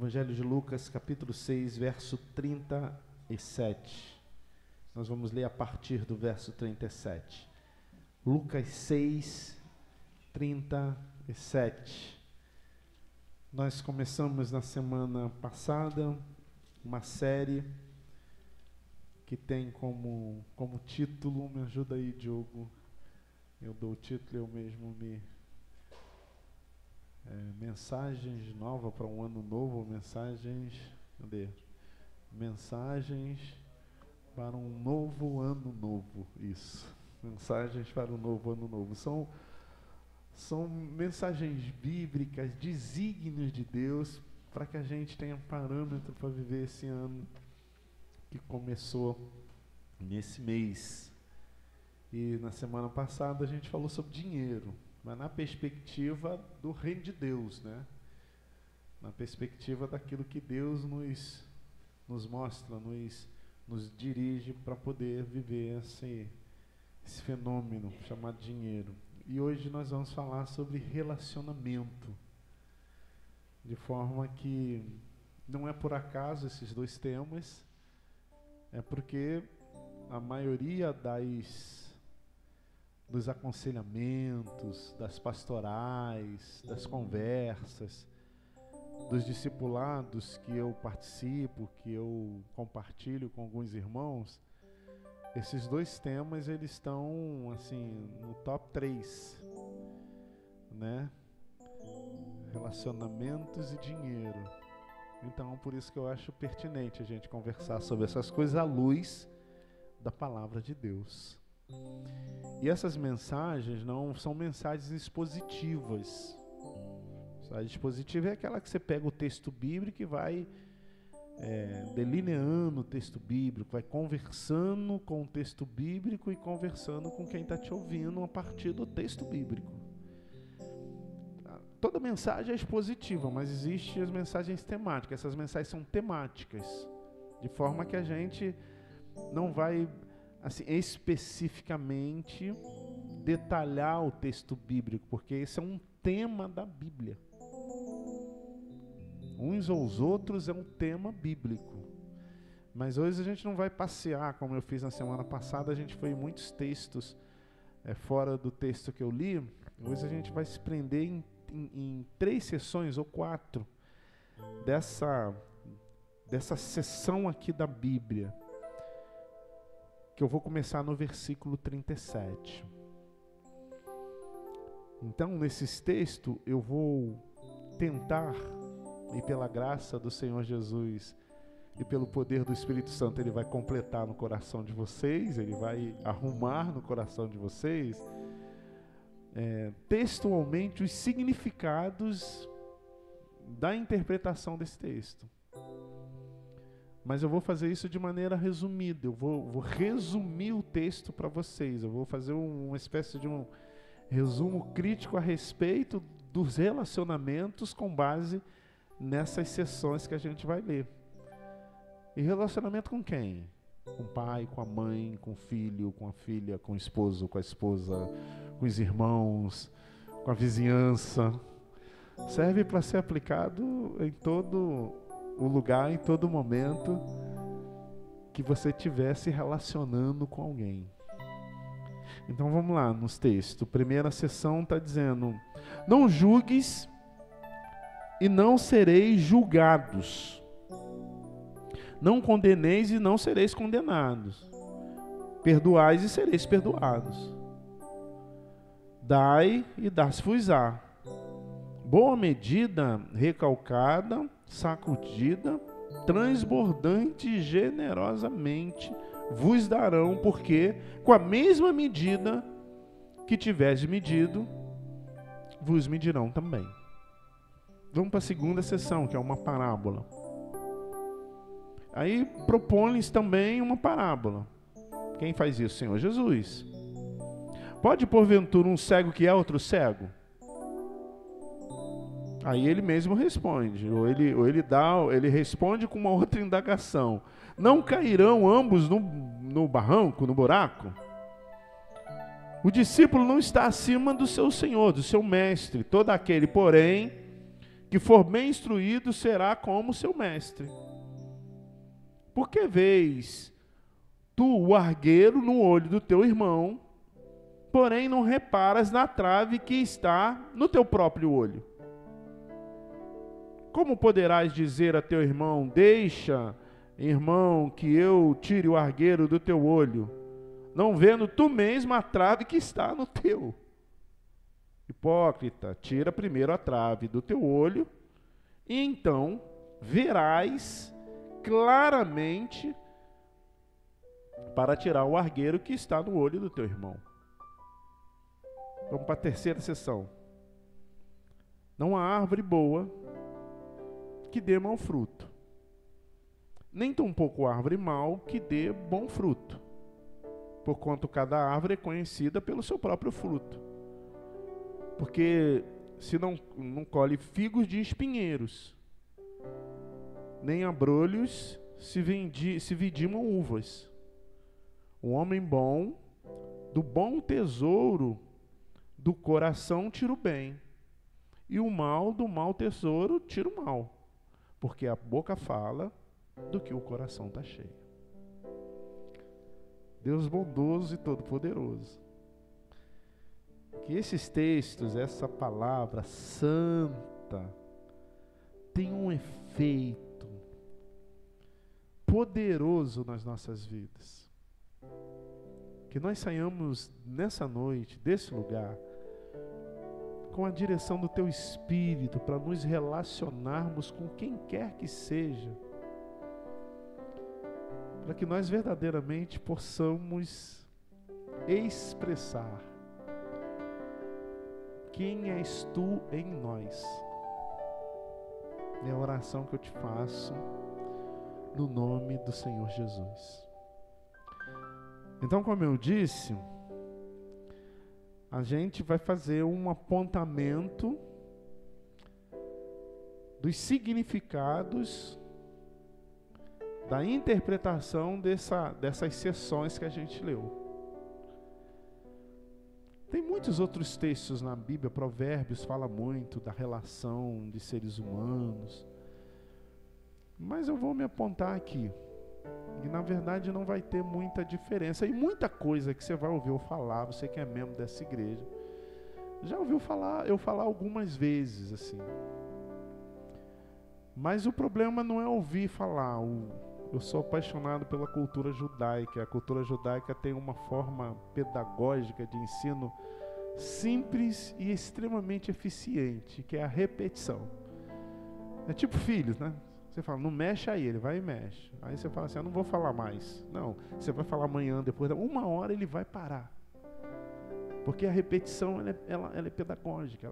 Evangelho de Lucas, capítulo 6, verso 37. Nós vamos ler a partir do verso 37. Lucas 6, 37. Nós começamos na semana passada uma série que tem como título, me ajuda aí, Diogo, eu dou o título, eu mesmo mensagens novas para um ano novo, mensagens para um novo ano novo, isso, mensagens para um novo ano novo, são mensagens bíblicas, desígnios de Deus, para que a gente tenha parâmetro para viver esse ano que começou nesse mês. E na semana passada a gente falou sobre dinheiro, mas na perspectiva do reino de Deus, né? Na perspectiva daquilo que Deus nos mostra, nos dirige para poder viver esse fenômeno chamado dinheiro. E hoje nós vamos falar sobre relacionamento, de forma que não é por acaso esses dois temas, é porque a maioria dos aconselhamentos, das pastorais, das conversas, dos discipulados que eu participo, que eu compartilho com alguns irmãos, esses dois temas eles estão assim no top 3, né? Relacionamentos e dinheiro. Então, por isso que eu acho pertinente a gente conversar sobre essas coisas à luz da palavra de Deus. E essas mensagens não são mensagens expositivas. A expositiva é aquela que você pega o texto bíblico e vai delineando o texto bíblico, vai conversando com o texto bíblico e conversando com quem está te ouvindo a partir do texto bíblico. Toda mensagem é expositiva, mas existem as mensagens temáticas. Essas mensagens são temáticas, de forma que a gente não vai assim, especificamente detalhar o texto bíblico, porque esse é um tema da Bíblia. Uns ou os outros é um tema bíblico. Mas hoje a gente não vai passear, como eu fiz na semana passada, a gente foi em muitos textos fora do texto que eu li. Hoje a gente vai se prender em 3 sessões ou 4 dessa sessão aqui da Bíblia, que eu vou começar no versículo 37. Então, nesses textos, eu vou tentar, e pela graça do Senhor Jesus e pelo poder do Espírito Santo, Ele vai completar no coração de vocês, Ele vai arrumar no coração de vocês, textualmente, os significados da interpretação desse texto. Mas eu vou fazer isso de maneira resumida. Eu vou resumir o texto para vocês. Eu vou fazer uma espécie de um resumo crítico a respeito dos relacionamentos com base nessas sessões que a gente vai ler. E relacionamento com quem? Com o pai, com a mãe, com o filho, com a filha, com o esposo, com a esposa, com os irmãos, com a vizinhança. Serve para ser aplicado em todo o lugar, em todo momento que você estiver se relacionando com alguém. Então vamos lá nos textos. Primeira sessão está dizendo: não julgues e não sereis julgados. Não condeneis e não sereis condenados. Perdoais e sereis perdoados. Dai e dar-se-vos-á. Boa medida, recalcada, sacudida, transbordante generosamente vos darão, porque com a mesma medida que tiveres medido, vos medirão também. Vamos para a segunda sessão, que é uma parábola. Aí propõe-lhes também uma parábola. Quem faz isso? Senhor Jesus. Pode porventura um cego guiar outro cego? Aí ele mesmo responde, ou ele responde com uma outra indagação. Não cairão ambos no barranco, no buraco? O discípulo não está acima do seu senhor, do seu mestre. Todo aquele, porém, que for bem instruído será como seu mestre. Por que vês tu o argueiro no olho do teu irmão, porém não reparas na trave que está no teu próprio olho? Como poderás dizer a teu irmão: deixa, irmão, que eu tire o argueiro do teu olho, não vendo tu mesmo a trave que está no teu? Hipócrita, tira primeiro a trave do teu olho, e então verás claramente para tirar o argueiro que está no olho do teu irmão. Vamos para a terceira sessão. Não há árvore boa que dê mau fruto, nem tampouco árvore mau que dê bom fruto, porquanto cada árvore é conhecida pelo seu próprio fruto. Porque se não colhe figos de espinheiros, nem abrolhos se vidimam uvas. O homem bom, do bom tesouro do coração tira o bem, e o mal do mau tesouro tira o mal, porque a boca fala do que o coração está cheio. Deus bondoso e todo-poderoso, que esses textos, essa palavra santa, tem um efeito poderoso nas nossas vidas. Que nós saiamos nessa noite, desse lugar, com a direção do Teu Espírito, para nos relacionarmos com quem quer que seja, para que nós verdadeiramente possamos expressar quem és Tu em nós. É a oração que eu te faço no nome do Senhor Jesus. Então, como eu disse, a gente vai fazer um apontamento dos significados da interpretação dessas sessões que a gente leu. Tem muitos outros textos na Bíblia, Provérbios fala muito da relação de seres humanos, mas eu vou me apontar aqui, e na verdade não vai ter muita diferença, e muita coisa que você vai ouvir eu falar, você que é membro dessa igreja, já ouviu eu falar algumas vezes, assim. Mas o problema não é ouvir falar. Eu sou apaixonado pela cultura judaica. A cultura judaica tem uma forma pedagógica de ensino simples e extremamente eficiente, que é a repetição. É tipo filhos, né? Você fala, não mexe aí, ele vai e mexe. Aí você fala assim, eu não vou falar mais. Não, você vai falar amanhã, depois de 1 hora ele vai parar. Porque a repetição ela é pedagógica.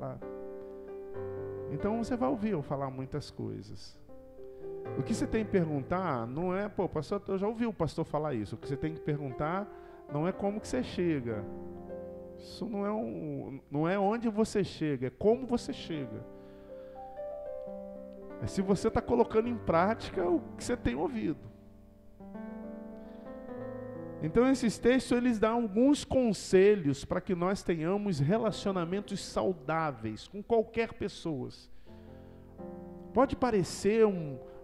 Então você vai ouvir eu falar muitas coisas. O que você tem que perguntar não é, pastor, eu já ouvi o pastor falar isso. O que você tem que perguntar não é como que você chega. Isso não é onde você chega, é como você chega. É se você está colocando em prática o que você tem ouvido. Então esses textos, eles dão alguns conselhos para que nós tenhamos relacionamentos saudáveis com qualquer pessoa. Pode parecer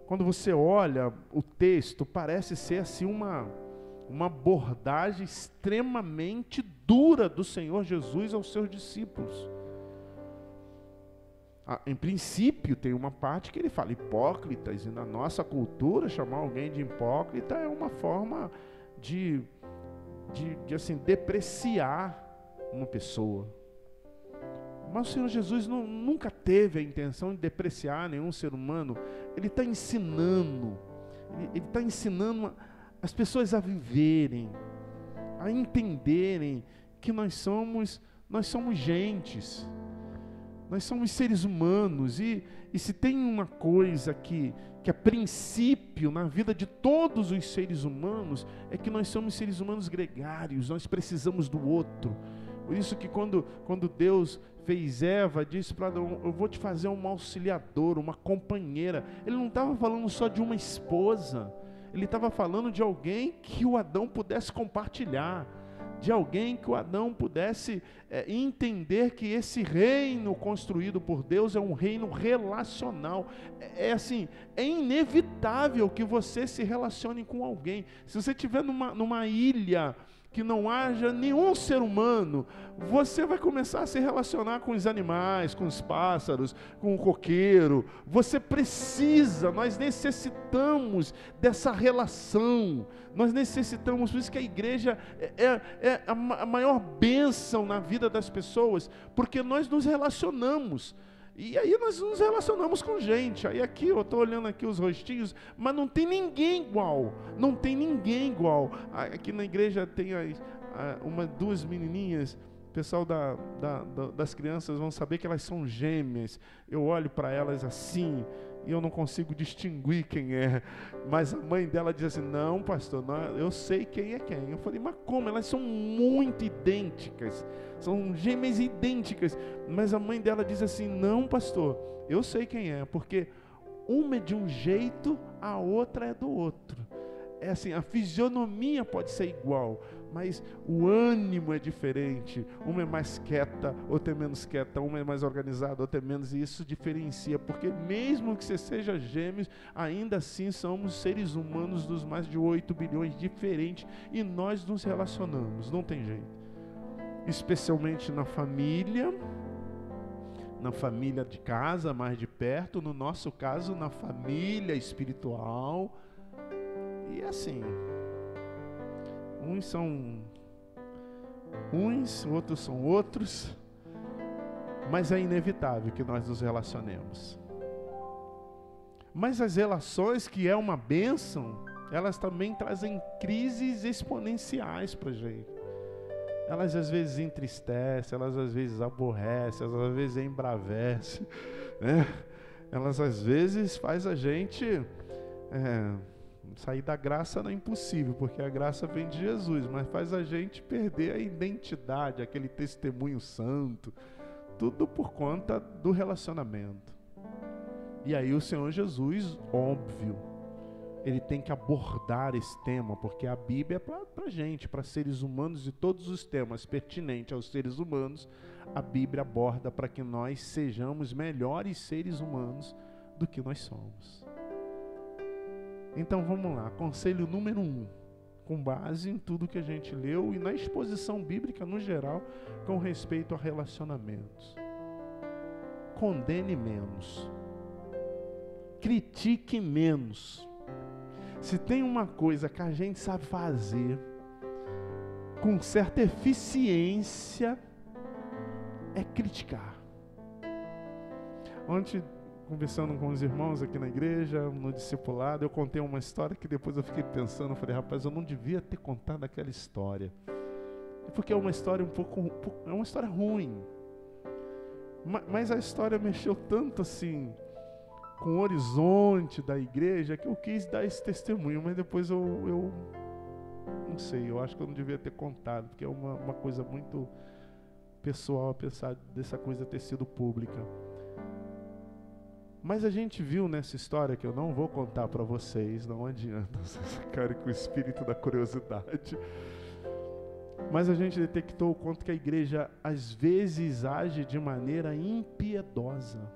quando você olha o texto, parece ser assim uma abordagem extremamente dura do Senhor Jesus aos seus discípulos. Em princípio, tem uma parte que ele fala hipócritas, e na nossa cultura, chamar alguém de hipócrita é uma forma de assim, depreciar uma pessoa. Mas o Senhor Jesus nunca teve a intenção de depreciar nenhum ser humano. Ele está ensinando, ele está ensinando as pessoas a viverem, a entenderem que nós somos gentes, nós somos seres humanos, e se tem uma coisa que a princípio na vida de todos os seres humanos, é que nós somos seres humanos gregários, nós precisamos do outro. Por isso que quando Deus fez Eva, disse para Adão, eu vou te fazer uma auxiliadora, uma companheira. Ele não estava falando só de uma esposa, ele estava falando de alguém que o Adão pudesse compartilhar, de alguém que o Adão pudesse entender que esse reino construído por Deus é um reino relacional. Assim, é inevitável que você se relacione com alguém. Se você estiver numa ilha que não haja nenhum ser humano, você vai começar a se relacionar com os animais, com os pássaros, com o coqueiro. Você precisa, nós necessitamos dessa relação, nós necessitamos, por isso que a igreja é a maior bênção na vida das pessoas, porque nós nos relacionamos. E aí nós nos relacionamos com gente. Aí aqui, eu estou olhando aqui os rostinhos, mas não tem ninguém igual. Não tem ninguém igual. Aqui na igreja tem duas menininhas. O pessoal das crianças vão saber que elas são gêmeas. Eu olho para elas assim e eu não consigo distinguir quem é. Mas a mãe dela diz assim: não, pastor, não, eu sei quem é quem. Eu falei: mas como? Elas são muito idênticas. São gêmeas idênticas. Mas a mãe dela diz assim: não, pastor, eu sei quem é, porque uma é de um jeito, a outra é do outro. É assim, a fisionomia pode ser igual, mas o ânimo é diferente. Uma é mais quieta, outra é menos quieta. Uma é mais organizada, outra é menos. E isso diferencia, porque mesmo que você seja gêmeos, ainda assim somos seres humanos dos mais de 8 bilhões diferentes. E nós nos relacionamos, não tem jeito. Especialmente na família de casa, mais de perto, no nosso caso, na família espiritual. E assim, uns são uns, outros são outros, mas é inevitável que nós nos relacionemos. Mas as relações, que é uma bênção, elas também trazem crises exponenciais para a gente. Elas às vezes entristecem, elas às vezes aborrecem, elas às vezes embravecem, né? Elas às vezes faz a gente sair da graça não é impossível, porque a graça vem de Jesus, mas faz a gente perder a identidade, aquele testemunho santo, tudo por conta do relacionamento. E aí o Senhor Jesus, óbvio, ele tem que abordar esse tema, porque a Bíblia é para gente, para seres humanos, e todos os temas pertinentes aos seres humanos, a Bíblia aborda para que nós sejamos melhores seres humanos do que nós somos. Então vamos lá, conselho número 1, com base em tudo que a gente leu e na exposição bíblica no geral, com respeito a relacionamentos. Condene menos, critique menos. Se tem uma coisa que a gente sabe fazer com certa eficiência, é criticar. Ontem, conversando com os irmãos aqui na igreja, no discipulado, eu contei uma história que depois eu fiquei pensando, eu falei: rapaz, eu não devia ter contado aquela história. Porque é uma história é uma história ruim. Mas a história mexeu tanto assim com o horizonte da igreja, que eu quis dar esse testemunho, mas depois eu não sei, eu acho que eu não devia ter contado, porque é uma coisa muito pessoal a pensar dessa coisa ter sido pública. Mas a gente viu nessa história, que eu não vou contar para vocês, não adianta vocês ficarem com o espírito da curiosidade, mas a gente detectou o quanto que a igreja às vezes age de maneira impiedosa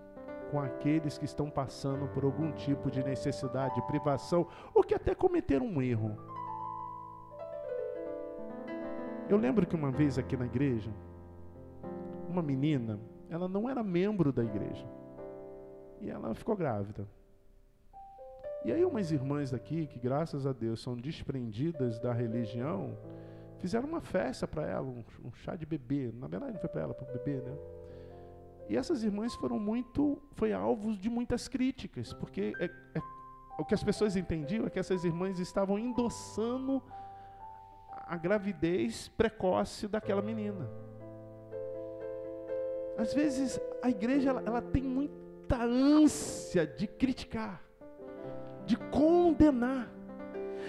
com aqueles que estão passando por algum tipo de necessidade, privação, ou que até cometeram um erro. Eu lembro que uma vez aqui na igreja, uma menina, ela não era membro da igreja, e ela ficou grávida. E aí umas irmãs daqui, que graças a Deus são desprendidas da religião, fizeram uma festa para ela, um chá de bebê. Na verdade não foi para ela, para o bebê, né? E essas irmãs foi alvo de muitas críticas, porque o que as pessoas entendiam é que essas irmãs estavam endossando a gravidez precoce daquela menina. Às vezes a igreja ela tem muita ânsia de criticar, de condenar.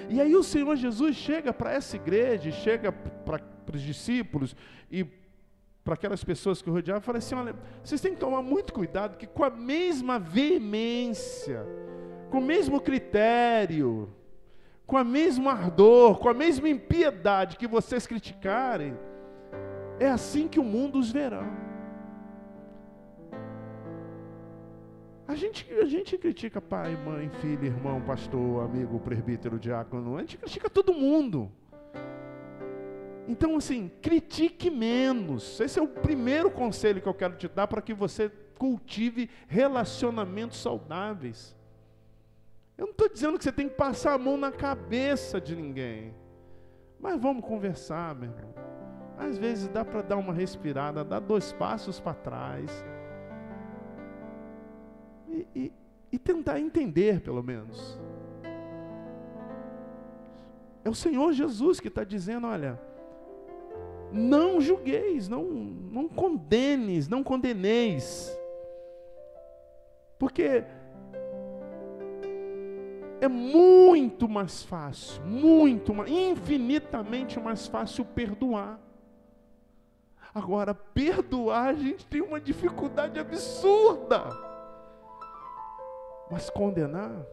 E aí o Senhor Jesus chega para essa igreja, chega para os discípulos e para aquelas pessoas que o rodeavam, fala assim: olha, vocês têm que tomar muito cuidado, que com a mesma veemência, com o mesmo critério, com a mesma ardor, com a mesma impiedade que vocês criticarem, é assim que o mundo os verá. A gente critica pai, mãe, filho, irmão, pastor, amigo, presbítero, diácono. A gente critica todo mundo. Então, assim, critique menos. Esse é o primeiro conselho que eu quero te dar para que você cultive relacionamentos saudáveis. Eu não estou dizendo que você tem que passar a mão na cabeça de ninguém. Mas vamos conversar, meu irmão. Às vezes dá para dar uma respirada, dar 2 passos para trás. E tentar entender, pelo menos. É o Senhor Jesus que está dizendo, olha, não julgueis, não condenes, não condeneis. Porque é muito mais fácil, infinitamente mais fácil perdoar. Agora, perdoar, a gente tem uma dificuldade absurda. Mas condenar?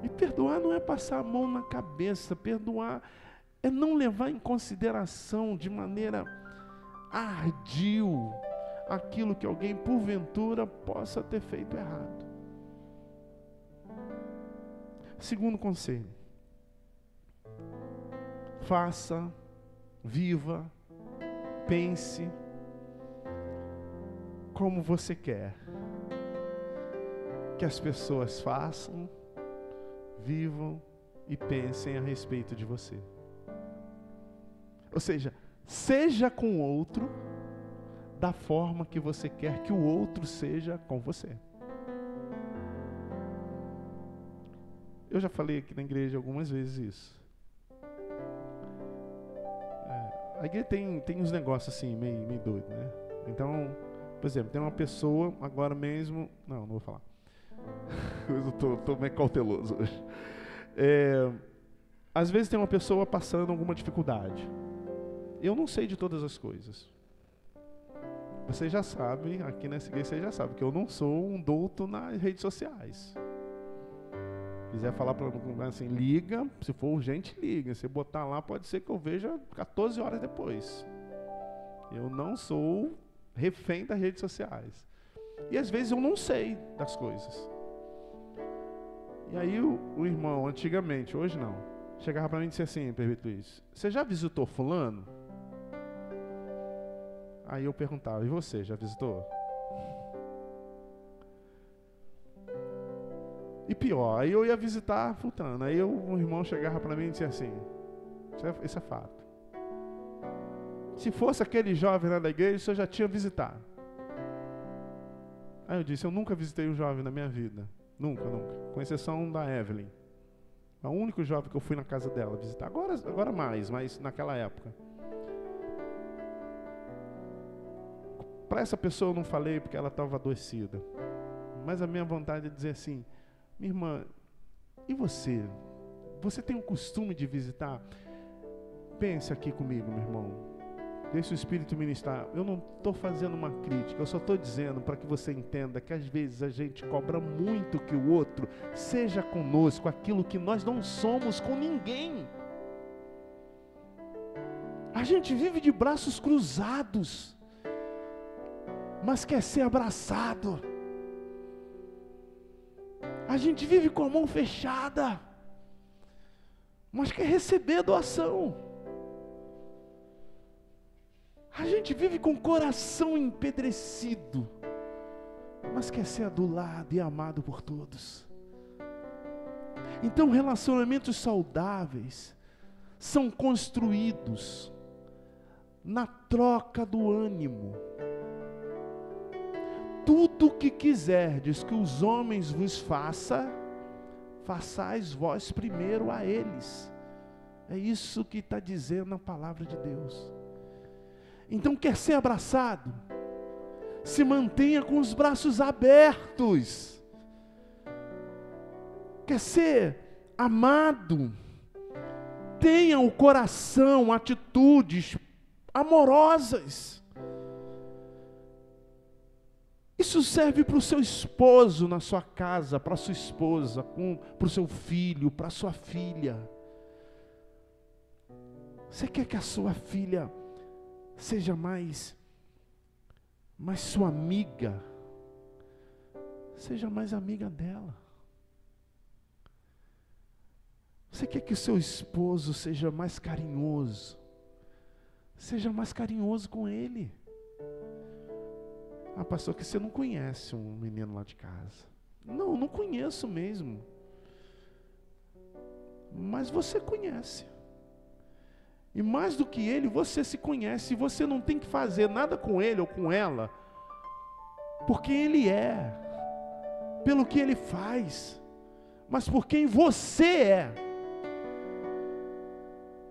E perdoar não é passar a mão na cabeça. Perdoar é não levar em consideração de maneira ardil aquilo que alguém porventura possa ter feito errado. Segundo conselho: faça, viva, pense como você quer que as pessoas façam, vivam e pensem a respeito de você. Ou seja, seja com o outro da forma que você quer que o outro seja com você. Eu já falei aqui na igreja algumas vezes isso. A igreja tem uns negócios assim, meio doido, né? Então, por exemplo, tem uma pessoa agora mesmo... Não vou falar. Eu estou meio cauteloso hoje. Às vezes tem uma pessoa passando alguma dificuldade. Eu não sei de todas as coisas. Vocês já sabem, aqui nessa igreja vocês já sabem, que eu não sou um douto nas redes sociais. Se quiser falar para mim assim, liga, se for urgente, liga. Se botar lá, pode ser que eu veja 14 horas depois. Eu não sou refém das redes sociais. E às vezes eu não sei das coisas. E aí o irmão, antigamente, hoje não, chegava para mim e disse assim, Presbítero Luiz, você já visitou fulano? Aí eu perguntava, e você, já visitou? E pior, aí eu ia visitar fulano. Aí o irmão chegava para mim e disse assim, isso é fato. Se fosse aquele jovem lá da igreja, o senhor já tinha visitado. Aí eu disse, eu nunca visitei um jovem na minha vida. Nunca. Com exceção da Evelyn. É o único jovem que eu fui na casa dela visitar. Agora mais, mas naquela época. Para essa pessoa eu não falei porque ela estava adoecida. Mas a minha vontade é dizer assim, minha irmã, e você? Você tem o costume de visitar? Pense aqui comigo, meu irmão. Deixa o Espírito ministrar. Eu não estou fazendo uma crítica, eu só estou dizendo para que você entenda que às vezes a gente cobra muito que o outro seja conosco aquilo que nós não somos com ninguém. A gente vive de braços cruzados, mas quer ser abraçado. A gente vive com a mão fechada, mas quer receber a doação. A gente vive com o coração empedrecido, mas quer ser adulado e amado por todos. Então, relacionamentos saudáveis são construídos na troca do ânimo. Tudo o que quiserdes que os homens vos façais vós primeiro a eles. É isso que está dizendo a palavra de Deus. Então, quer ser abraçado? Se mantenha com os braços abertos. Quer ser amado? Tenha o coração, atitudes amorosas. Isso serve para o seu esposo na sua casa, para a sua esposa, para o seu filho, para a sua filha. Você quer que a sua filha seja mais sua amiga? Seja mais amiga dela. Você quer que o seu esposo seja mais carinhoso? Seja mais carinhoso com ele. Ah, pastor, que você não conhece um menino lá de casa. Não, não conheço mesmo. Mas você conhece. E mais do que ele, você se conhece. E você não tem que fazer nada com ele ou com ela, porque ele é, pelo que ele faz, mas por quem você é.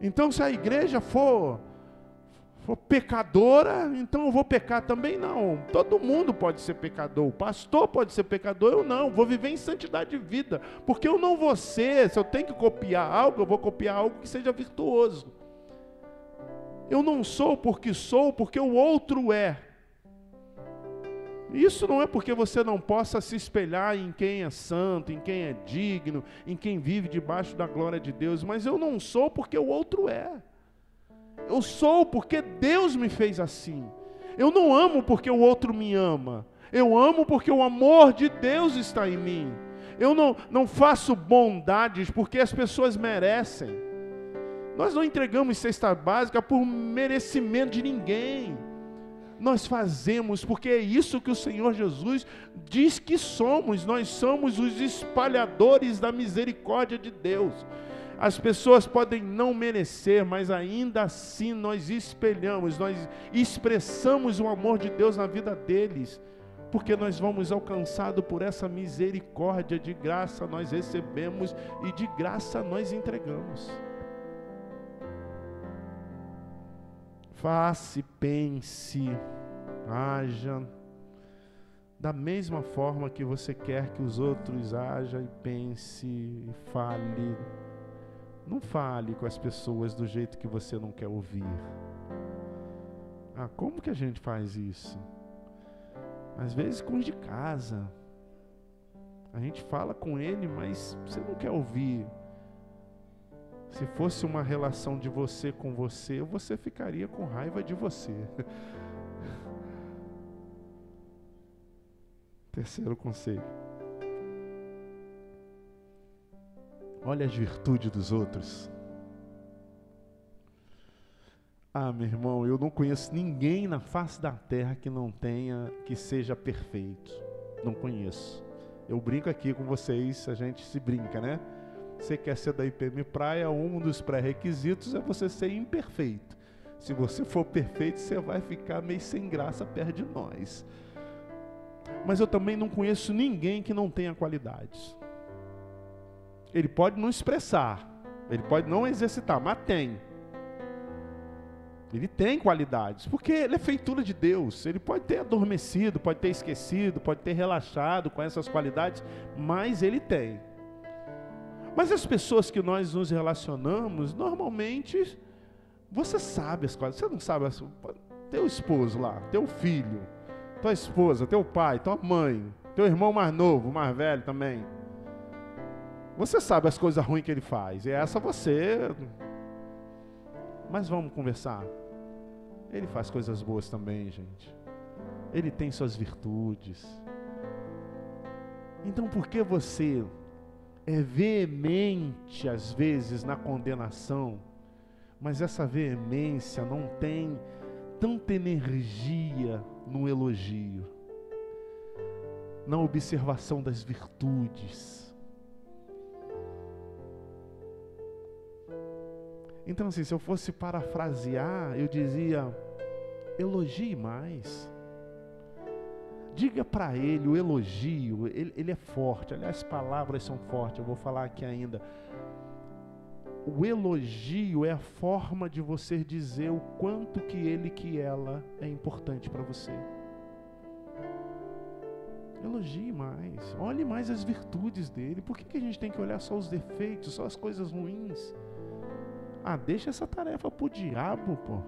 Então, se a igreja for pecadora, então eu vou pecar também? Não. Todo mundo pode ser pecador. O pastor pode ser pecador, eu não. Vou viver em santidade de vida. Porque eu não vou ser, se eu tenho que copiar algo, eu vou copiar algo que seja virtuoso. Eu não sou, porque o outro é. Isso não é porque você não possa se espelhar em quem é santo, em quem é digno, em quem vive debaixo da glória de Deus, mas eu não sou porque o outro é. Eu sou porque Deus me fez assim. Eu não amo porque o outro me ama. Eu amo porque o amor de Deus está em mim. Eu não faço bondades porque as pessoas merecem. Nós não entregamos cesta básica por merecimento de ninguém. Nós fazemos porque é isso que o Senhor Jesus diz que somos. Nós somos os espalhadores da misericórdia de Deus. As pessoas podem não merecer, mas ainda assim nós espelhamos, nós expressamos o amor de Deus na vida deles, porque nós vamos alcançados por essa misericórdia. De graça nós recebemos e de graça nós entregamos. Faça, pense, haja da mesma forma que você quer que os outros hajam e pense e fale. Não fale com as pessoas do jeito que você não quer ouvir. Ah, como que a gente faz isso? Às vezes com os de casa. A gente fala com ele, mas você não quer ouvir. Se fosse uma relação de você com você ficaria com raiva de você. Terceiro conselho. Olha as virtudes dos outros. Ah, meu irmão, eu não conheço ninguém na face da terra que seja perfeito. Não conheço. Eu brinco aqui com vocês, a gente se brinca, né? Você quer ser da IPM Praia, um dos pré-requisitos é você ser imperfeito. Se você for perfeito, você vai ficar meio sem graça perto de nós. Mas eu também não conheço ninguém que não tenha qualidades. Ele pode não expressar, ele pode não exercitar, mas tem. Ele tem qualidades, porque ele é feitura de Deus. Ele pode ter adormecido, pode ter esquecido, pode ter relaxado com essas qualidades, mas ele tem. Mas as pessoas que nós nos relacionamos, normalmente, você sabe as coisas. Você não sabe, teu esposo lá, teu filho, tua esposa, teu pai, tua mãe, teu irmão mais novo, mais velho também. Você sabe as coisas ruins que ele faz. E essa você... Mas vamos conversar. Ele faz coisas boas também, gente. Ele tem suas virtudes. Então por que você é veemente às vezes na condenação, mas essa veemência não tem tanta energia no elogio, na observação das virtudes? Então assim, se eu fosse parafrasear, eu dizia: elogie mais. Diga para ele, o elogio, ele é forte. Aliás, as palavras são fortes, eu vou falar aqui ainda. O elogio é a forma de você dizer o quanto que ele, que ela é importante para você. Elogie mais, olhe mais as virtudes dele. Por que a gente tem que olhar só os defeitos, só as coisas ruins? Ah, deixa essa tarefa pro diabo, pô.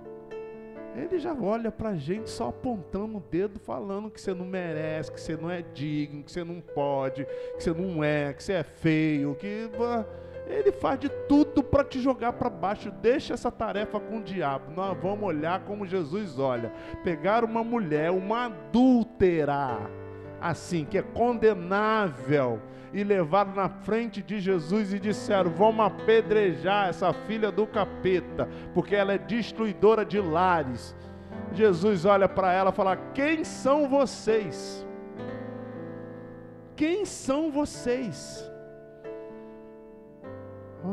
Ele já olha para a gente só apontando o dedo, falando que você não merece, que você não é digno, que você não pode, que você não é, que você é feio, que... Ele faz de tudo para te jogar para baixo. Deixa essa tarefa com o diabo. Nós vamos olhar como Jesus olha. Pegar uma mulher, uma adúltera, assim, que é condenável, e levaram na frente de Jesus e disseram: vamos apedrejar essa filha do capeta, porque ela é destruidora de lares. Jesus olha para ela e fala: quem são vocês? Quem são vocês?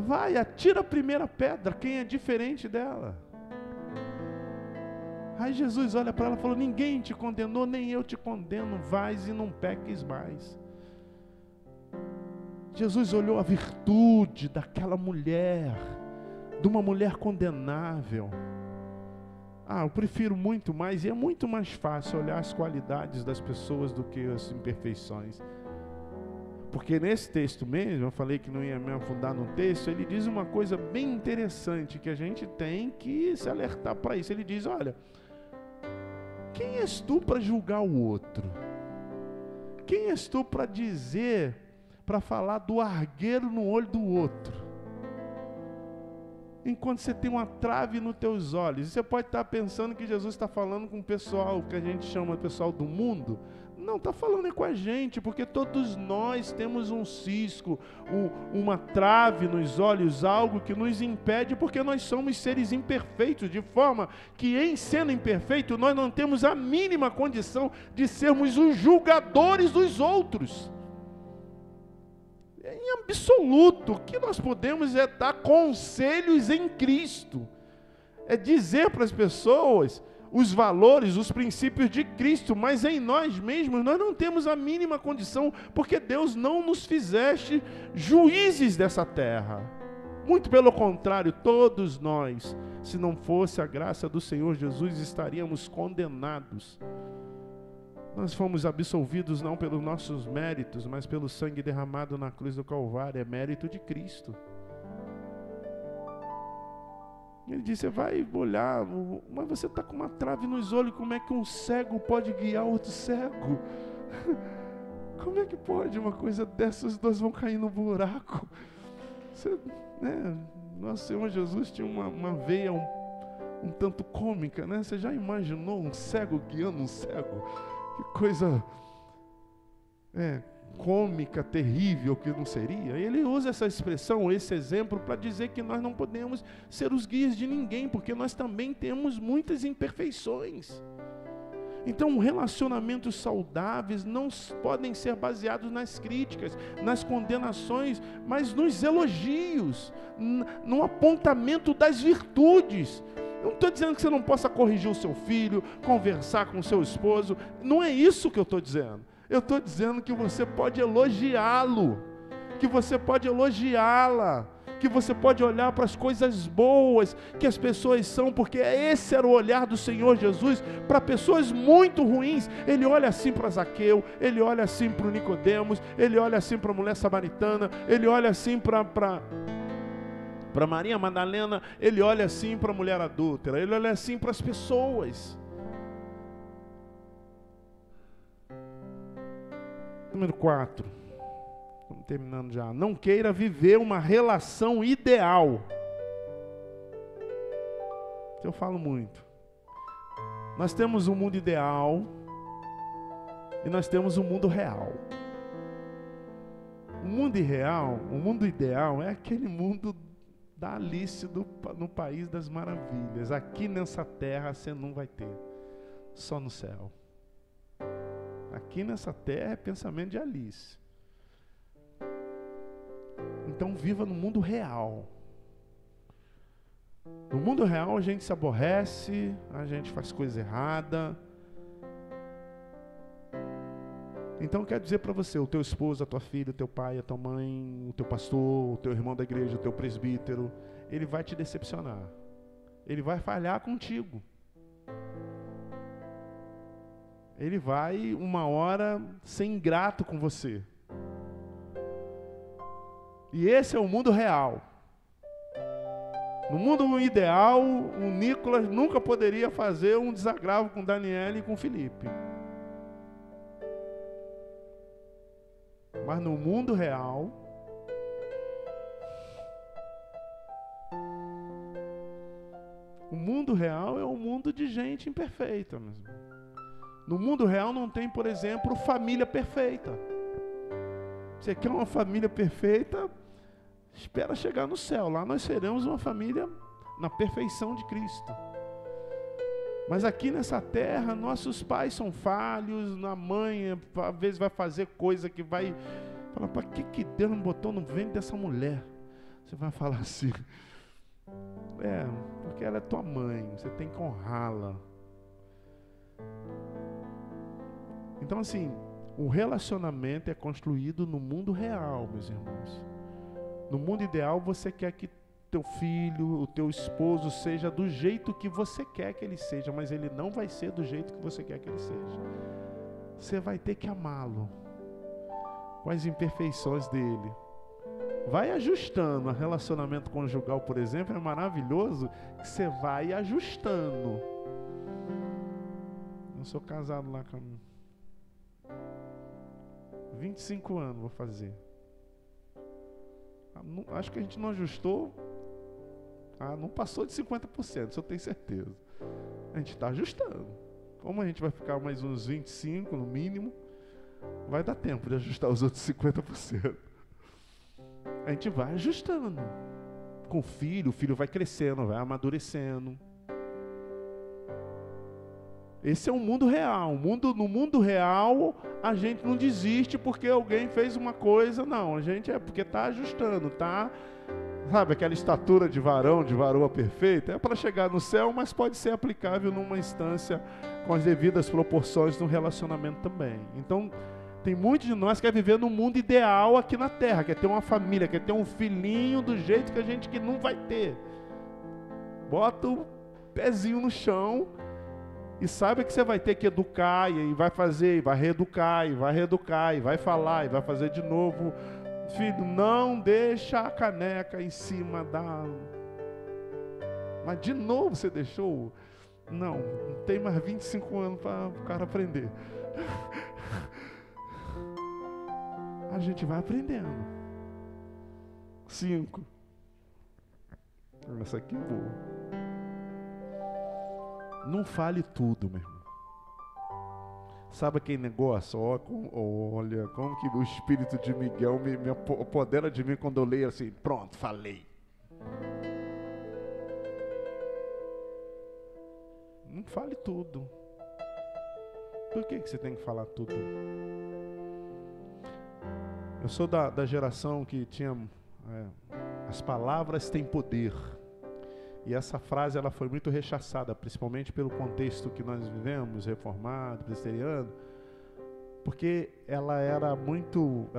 Vai, atira a primeira pedra, quem é diferente dela? Aí Jesus olha para ela e falou: ninguém te condenou, nem eu te condeno, vais e não peques mais. Jesus olhou a virtude daquela mulher, de uma mulher condenável. Eu prefiro muito mais, e é muito mais fácil olhar as qualidades das pessoas do que as imperfeições. Porque nesse texto mesmo, eu falei que não ia me afundar no texto, ele diz uma coisa bem interessante, que a gente tem que se alertar para isso. Ele diz: olha, quem és tu para julgar o outro? Quem és tu para dizer, para falar do argueiro no olho do outro, enquanto você tem uma trave nos teus olhos? Você pode estar pensando que Jesus está falando com o pessoal que a gente chama de pessoal do mundo. Não, está falando com a gente, porque todos nós temos um cisco, uma trave nos olhos, algo que nos impede, porque nós somos seres imperfeitos, de forma que, em sendo imperfeito, nós não temos a mínima condição de sermos os julgadores dos outros. Em absoluto, o que nós podemos é dar conselhos em Cristo, é dizer para as pessoas os valores, os princípios de Cristo, mas em nós mesmos nós não temos a mínima condição, porque Deus não nos fizeste juízes dessa terra. Muito pelo contrário, todos nós, se não fosse a graça do Senhor Jesus, estaríamos condenados. Nós fomos absolvidos não pelos nossos méritos, mas pelo sangue derramado na cruz do Calvário. É mérito de Cristo. Ele disse: você vai olhar, mas você está com uma trave nos olhos. Como é que um cego pode guiar outro cego? Como é que pode uma coisa dessas? Os dois vão cair no buraco. Nosso Senhor Jesus tinha uma veia um tanto cômica, né? Você já imaginou um cego guiando um cego? Que coisa cômica, terrível que não seria? Ele usa essa expressão, esse exemplo, para dizer que nós não podemos ser os guias de ninguém, porque nós também temos muitas imperfeições. Então, relacionamentos saudáveis não podem ser baseados nas críticas, nas condenações, mas nos elogios, no apontamento das virtudes. Eu não estou dizendo que você não possa corrigir o seu filho, conversar com o seu esposo, não é isso que eu estou dizendo. Eu estou dizendo que você pode elogiá-lo, que você pode elogiá-la, que você pode olhar para as coisas boas que as pessoas são, porque esse era o olhar do Senhor Jesus para pessoas muito ruins. Ele olha assim para Zaqueu, ele olha assim para o Nicodemos, ele olha assim para a mulher samaritana, ele olha assim para Maria Madalena, ele olha assim para a mulher adúltera, ele olha assim para as pessoas. Número 4, estamos terminando já. Não queira viver uma relação ideal. Eu falo muito. Nós temos um mundo ideal e nós temos um mundo real. O mundo irreal, o mundo ideal é aquele mundo da Alice no País das Maravilhas. Aqui nessa terra você não vai ter, só no céu. Aqui nessa terra é pensamento de Alice. Então viva no mundo real. No mundo real a gente se aborrece, a gente faz coisa errada. Então quero dizer para você, o teu esposo, a tua filha, o teu pai, a tua mãe, o teu pastor, o teu irmão da igreja, o teu presbítero, ele vai te decepcionar. Ele vai falhar contigo. Ele vai, uma hora, ser ingrato com você. E esse é o mundo real. No mundo ideal, o Nicolas nunca poderia fazer um desagravo com Daniela e com Felipe. Mas no mundo real, o mundo real é um mundo de gente imperfeita mesmo. No mundo real não tem, por exemplo, família perfeita. Você quer uma família perfeita? Espera chegar no céu. Lá nós seremos uma família na perfeição de Cristo. Mas aqui nessa terra, nossos pais são falhos. A mãe, às vezes, vai fazer coisa que vai... Fala, para que Deus me botou no ventre dessa mulher? Você vai falar assim... porque ela é tua mãe. Você tem que honrá-la. Então, assim... O relacionamento é construído no mundo real, meus irmãos. No mundo ideal, você quer que teu filho, o teu esposo seja do jeito que você quer que ele seja, mas ele não vai ser do jeito que você quer que ele seja. Você vai ter que amá-lo com as imperfeições dele. Vai ajustando. O relacionamento conjugal, por exemplo, é maravilhoso que você vai ajustando. Eu sou casado lá com 25 anos vou fazer. Acho que a gente não ajustou. Não passou de 50%, isso eu tenho certeza. A gente está ajustando. Como a gente vai ficar mais uns 25 no mínimo, vai dar tempo de ajustar os outros 50%. A gente vai ajustando. Com o filho vai crescendo, vai amadurecendo. Esse é o mundo real. No mundo real, a gente não desiste porque alguém fez uma coisa. Não, a gente é porque está ajustando, tá? Sabe, aquela estatura de varão, de varoa perfeita, é para chegar no céu, mas pode ser aplicável numa instância com as devidas proporções no relacionamento também. Então, tem muitos de nós que quer viver no mundo ideal aqui na terra, quer ter uma família, quer ter um filhinho do jeito que a gente que não vai ter. Bota o pezinho no chão e sabe que você vai ter que educar, e vai fazer, e vai reeducar, e vai reeducar, e vai falar, e vai fazer de novo. Filho, não deixa a caneca em cima da... Mas de novo você deixou? Não tem mais 25 anos para o cara aprender. A gente vai aprendendo. 5. Essa aqui é boa. Não fale tudo, meu irmão. Sabe aquele negócio? Olha, como que o espírito de Miguel me apodera de mim quando eu leio assim, pronto, falei. Não fale tudo. Por que você tem que falar tudo? Eu sou da geração que tinha... as palavras têm poder. E essa frase ela foi muito rechaçada, principalmente pelo contexto que nós vivemos, reformado, presbiteriano, porque ela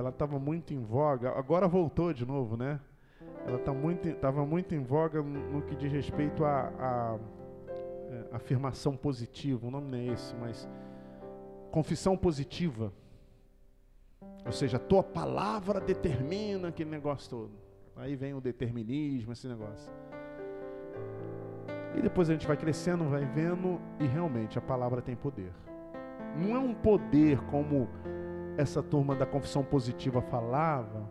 estava muito em voga. Agora voltou de novo, né? Ela estava muito em voga no que diz respeito a afirmação positiva. O nome não é esse, mas confissão positiva. Ou seja, a tua palavra determina aquele negócio todo. Aí vem o determinismo, esse negócio. E depois a gente vai crescendo, vai vendo, e realmente a palavra tem poder. Não é um poder como essa turma da confissão positiva falava,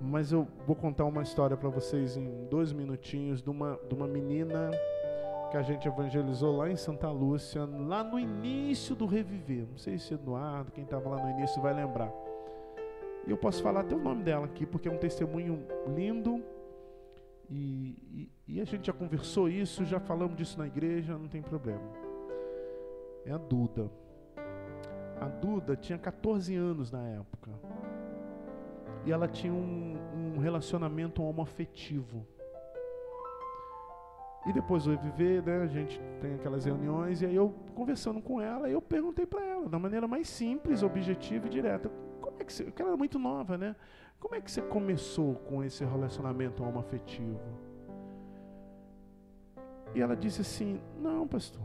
mas eu vou contar uma história para vocês em 2 minutinhos de uma menina que a gente evangelizou lá em Santa Lúcia, lá no início do Reviver. Não sei se Eduardo, quem estava lá no início, vai lembrar. E eu posso falar até o nome dela aqui, porque é um testemunho lindo. E a gente já conversou isso, já falamos disso na igreja, não tem problema. É a Duda. A Duda tinha 14 anos na época. E ela tinha um relacionamento homoafetivo. E depois do Reviver, né, a gente tem aquelas reuniões, e aí eu, conversando com ela, eu perguntei para ela, da maneira mais simples, objetiva e direta, como é que você, porque ela era muito nova, né? Como é que você começou com esse relacionamento homoafetivo? E ela disse assim, não, pastor,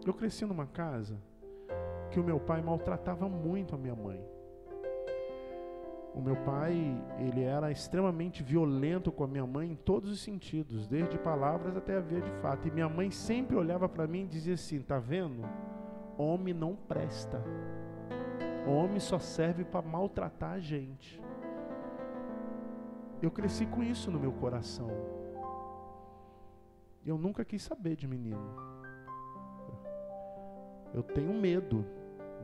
eu cresci numa casa que o meu pai maltratava muito a minha mãe. O meu pai, ele era extremamente violento com a minha mãe em todos os sentidos, desde palavras até a via de fato. E minha mãe sempre olhava para mim e dizia assim: tá vendo? Homem não presta. Homem só serve para maltratar a gente. Eu cresci com isso no meu coração. Eu nunca quis saber de menino. Eu tenho medo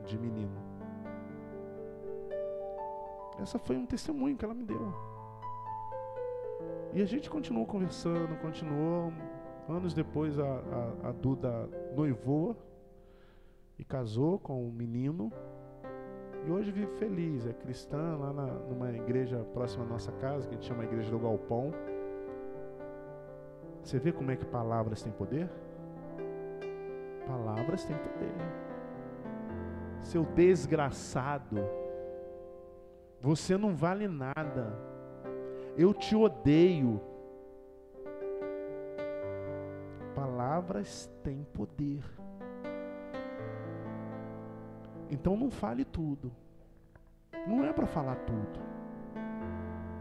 de menino. Essa foi um testemunho que ela me deu. E a gente continuou conversando, continuou. Anos depois a Duda noivou e casou com um menino. E hoje vive feliz, é cristã lá numa igreja próxima à nossa casa, que a gente chama a Igreja do Galpão. Você vê como é que palavras têm poder? Palavras têm poder. Seu desgraçado, você não vale nada. Eu te odeio. Palavras têm poder. Então não fale tudo. Não é para falar tudo.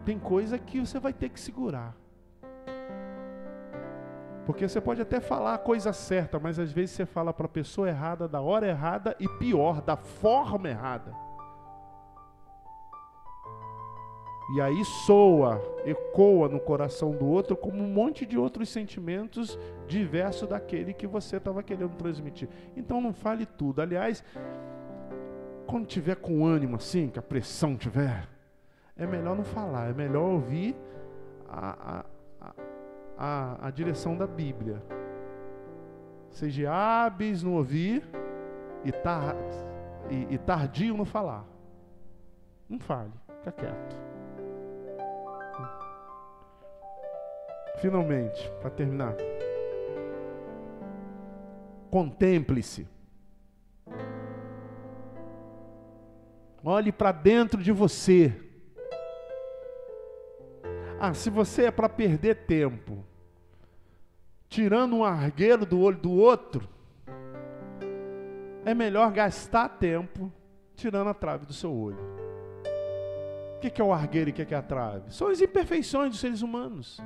Tem coisa que você vai ter que segurar. Porque você pode até falar a coisa certa, mas às vezes você fala para a pessoa errada, da hora errada e pior, da forma errada. E aí soa, ecoa no coração do outro como um monte de outros sentimentos diversos daquele que você estava querendo transmitir. Então não fale tudo. Aliás, quando tiver com ânimo assim, que a pressão tiver, é melhor não falar, é melhor ouvir a direção da Bíblia. Seja hábeis no ouvir e tardio no falar. Não fale, fica quieto. Finalmente, para terminar, contemple-se. Olhe para dentro de você. Se você é para perder tempo, tirando um argueiro do olho do outro, é melhor gastar tempo tirando a trave do seu olho. O que é o argueiro e o que é a trave? São as imperfeições dos seres humanos.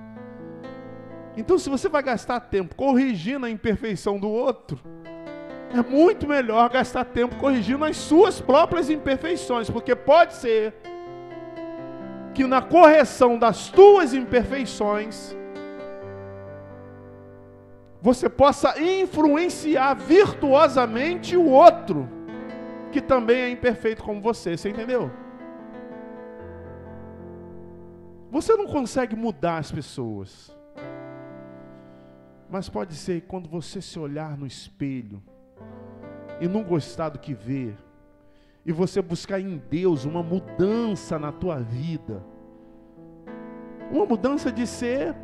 Então, se você vai gastar tempo corrigindo a imperfeição do outro, é muito melhor gastar tempo corrigindo as suas próprias imperfeições, porque pode ser que na correção das tuas imperfeições você possa influenciar virtuosamente o outro, que também é imperfeito como você. Você entendeu? Você não consegue mudar as pessoas, mas pode ser que quando você se olhar no espelho e não gostar do que vê, e você buscar em Deus uma mudança na tua vida, uma mudança de ser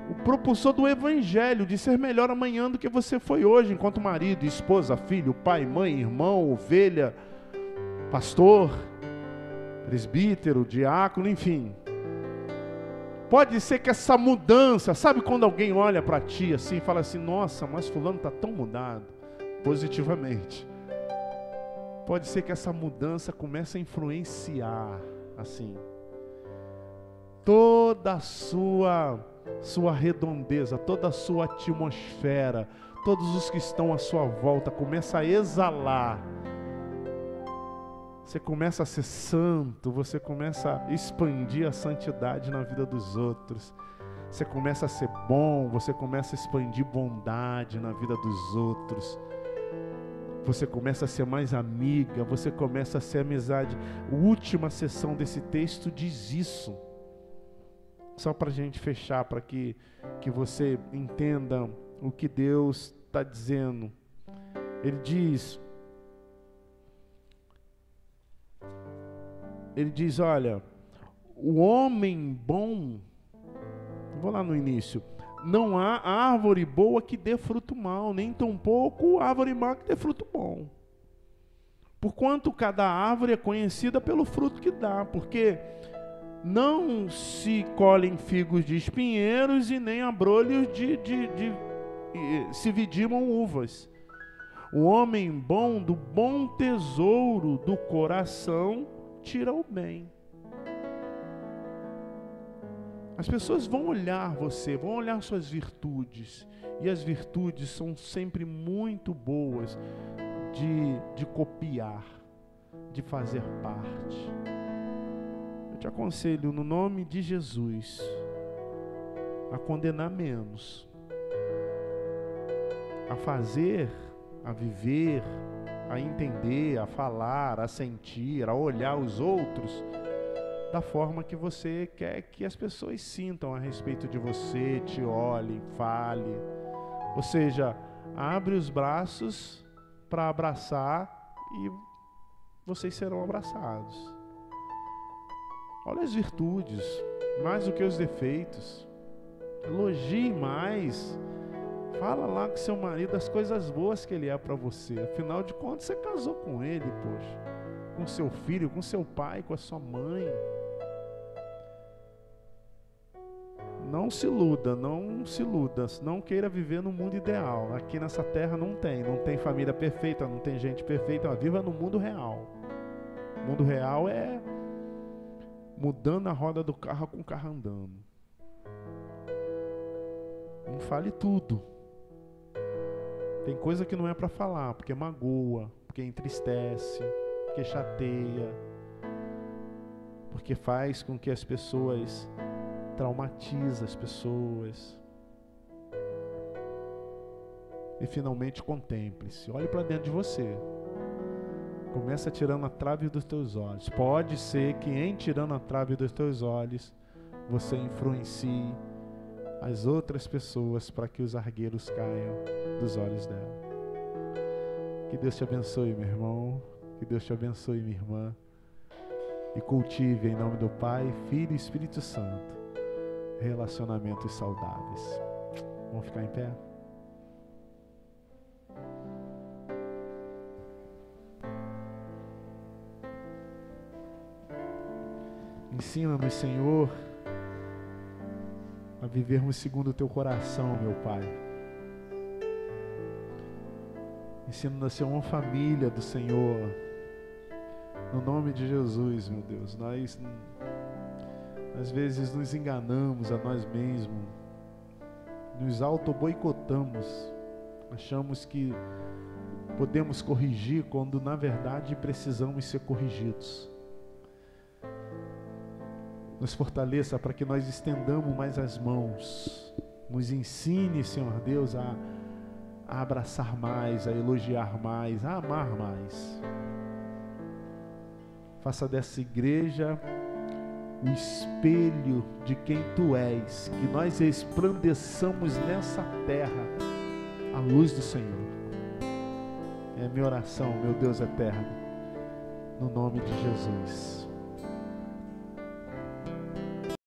o propulsor do Evangelho, de ser melhor amanhã do que você foi hoje, enquanto marido, esposa, filho, pai, mãe, irmão, ovelha, pastor, presbítero, diácono, enfim. Pode ser que essa mudança, sabe quando alguém olha para ti assim e fala assim: nossa, mas fulano está tão mudado, positivamente. Pode ser que essa mudança comece a influenciar, assim, toda a sua redondeza, toda a sua atmosfera, todos os que estão à sua volta, começa a exalar. Você começa a ser santo, você começa a expandir a santidade na vida dos outros. Você começa a ser bom, você começa a expandir bondade na vida dos outros. Você começa a ser mais amiga, você começa a ser amizade. A última sessão desse texto diz isso. Só para a gente fechar, para que você entenda o que Deus está dizendo. Ele diz, olha, o homem bom, vou lá no início, não há árvore boa que dê fruto mau, nem tampouco árvore má que dê fruto bom. Porquanto cada árvore é conhecida pelo fruto que dá, porque não se colhem figos de espinheiros e nem abrolhos se vidimam uvas. O homem bom do bom tesouro do coração tira o bem. As pessoas vão olhar você, vão olhar suas virtudes, e as virtudes são sempre muito boas de copiar, de fazer parte. Eu te aconselho, no nome de Jesus, a condenar menos, a fazer, a viver, a entender, a falar, a sentir, a olhar os outros da forma que você quer que as pessoas sintam a respeito de você, te olhem, fale. Ou seja, abre os braços para abraçar e vocês serão abraçados. Olha as virtudes, mais do que os defeitos. Elogie mais. Fala lá com seu marido as coisas boas que ele é para você. Afinal de contas, você casou com ele, poxa. Com seu filho, com seu pai, com a sua mãe. Não se iluda, não queira viver no mundo ideal. Aqui nessa terra não tem família perfeita, não tem gente perfeita. Viva no mundo real. O mundo real é mudando a roda do carro com o carro andando. Não fale tudo. Tem coisa que não é para falar, porque magoa, porque entristece, porque chateia, porque faz com que as pessoas, traumatiza as pessoas. E finalmente contemple-se, olhe para dentro de você. Começa tirando a trave dos teus olhos. Pode ser que em tirando a trave dos teus olhos, você influencie as outras pessoas para que os argueiros caiam dos olhos dela. Que Deus te abençoe, meu irmão. Que Deus te abençoe, minha irmã. E cultive em nome do Pai, Filho e Espírito Santo relacionamentos saudáveis. Vamos ficar em pé? Ensina-nos, Senhor, a vivermos segundo o Teu coração, meu Pai. Ensina-nos a ser uma família do Senhor. No nome de Jesus, meu Deus. Nós, às vezes, nos enganamos a nós mesmos. Nos auto-boicotamos. Achamos que podemos corrigir quando, na verdade, precisamos ser corrigidos. Nos fortaleça para que nós estendamos mais as mãos. Nos ensine, Senhor Deus, a abraçar mais, a elogiar mais, a amar mais. Faça dessa igreja o espelho de quem Tu és, que nós resplandeçamos nessa terra a luz do Senhor. É a minha oração, meu Deus eterno, no nome de Jesus.